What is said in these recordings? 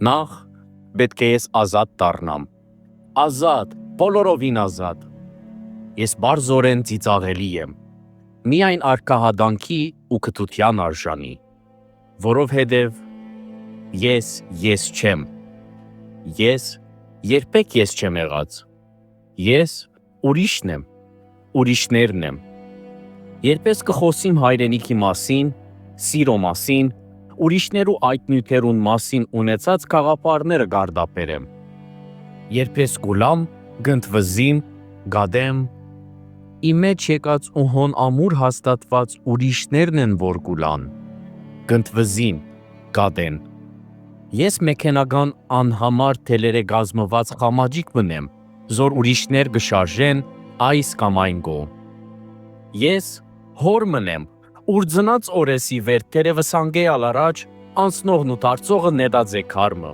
Նախ պետք է ես ազատ դառնամ։ Ազատ, բոլորովին ազատ։ Ես բարձորեն ծիծաղելի եմ։ Միայն արկահադանքի ու քթության արժանի, որովհետև ես չեմ։ Ես երբեք ես չեմ եղած։ Ես ուրիշն եմ, ուրիշներն եմ։ Երբ կխոսիմ հայրենիքի մասին, սիրո մասին, ուրիշներու այդ նյութերուն մասին ունեցած գաղափարները գարդապերեմ։ Երբ գուլամ, գնդվզիմ, գադեմ, իմ մեջ եկած ու հոն ամուր հաստատված ուրիշներն են, որ գուլան, գնդվզին, գադեն։ Ես մեքենական անհամար թելերը գազմված խամաջիկ բնեմ, զոր ուրիշներ գշարժեն այս կամ այն գոհ։ Ես հոր մնեմ, ուր ծնած օրեսի վեր տերևս անգեյալ առաջ անցնողն ու դարձողը նետած է քարմը։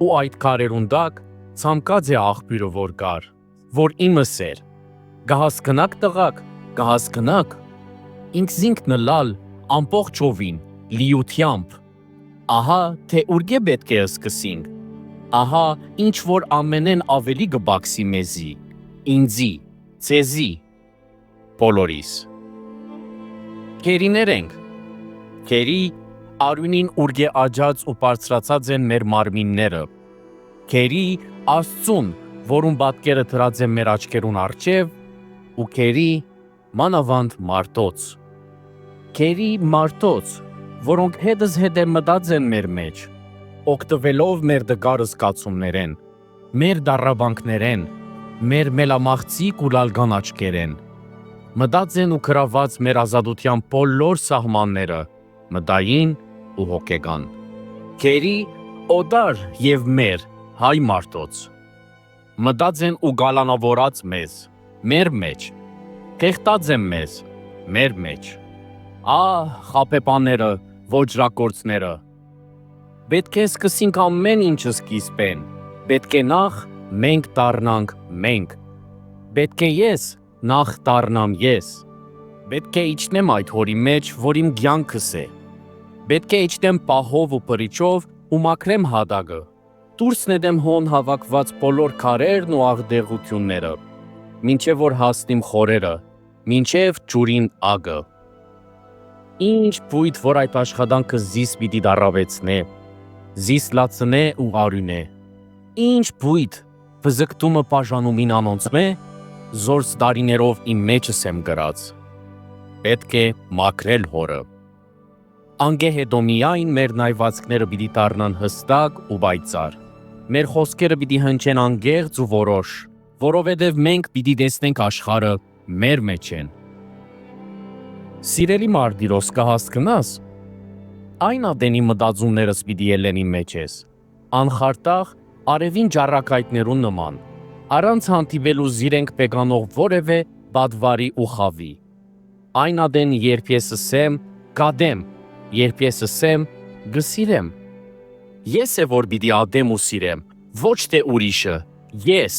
Ու այդ քարերուն դակ ցամկած է աղբյուրը որ կար, որ իմս էր։ Կհասկնաք տղաք, կհասկնաք։ Ինքզինքն լալ, ամբողջովին, լիությամբ։ Ահա թե ուրգե պետք է սկսենք։ Ահա ինչ որ ամենեն ավելի կբաքսի մեզի, ինձի, ցեզի, բոլորիս։ Քերիներ ենք։ Քերի արյունին ուրգե աջած ու բարձրացած են մեր մարմինները։ Քերի Աստծուն, որուն պատկերը դրած է մեր աչքերուն առջև, ու քերի մանավանդ մարդոց։ Քերի մարդոց, որոնք հետս հետ մտած են մեր մեջ, օգտվելով մեր դգար զգացումներեն, մեր դառաբանքներեն, մեր մելամաղձիկ ու լալգան աչքերեն, մտած են ու գրաված մեր ազատության բոլոր սահմանները, մտային ու հոգեկան։ Քերի օդար եւ մեր հայ մարդոց, մտած են ու գալանավորած մեզ, մեր մեջ, կեղտած են մեզ, մեր մեջ։ Խապեպաները, ոճրակործները։ Պետք է սկսենք ամեն ինչը սկիզբեն, պետք է նախ մենք դառնանք մենք, պետք է ես նախ դառնամ ես, պետք է իջնեմ այդ հորի մեջ, որ իմ կյանքս է, պետք է իջնեմ պահով ու պրիչով ու մաքրեմ հատակը, դուրս նետեմ հոն հավաքված բոլոր քարերն ու աղդեղությունները, մինչև որ հասնիմ խորերը, մինչև ջուրին ագը։ Ինչ բույթ, որ այդ աշխատանքը զիս պիտի դարավեցնե, զիս լացնե ու արյունե։ Ինչ բույթ, վզկտումը բաժանումին անոնցմե, զորս դարիներով իմ մեջս եմ գրած։ Պետք է մաքրել հորը։ Անգեհեդոմիային մեր նայվածքները պիտի դառնան հստակ ու պայծառ։ Մեր խոսքերը պիտի հնչեն անգեղծ ու որոշ, որովհետև մենք պիտի տեսնենք աշխարհը մեր մեջ են։ Սիրելի Մարտիրոս, կհասկնաս, այն ադենի մտածումներս պիտի ելեն իմ մեջ ես, անխարտախ արևին ջառակայթներուն նման, առանց հանդիպելու զիրենք պեկանող որևէ բադվարի ու խավի։ Այն ադեն երբ ես ասեմ, կադեմ, երբ ես ասեմ, գսիրեմ։ Ես է որ պիտի ադեմ ու սիրեմ, ոչ թե ուրիշը, ես։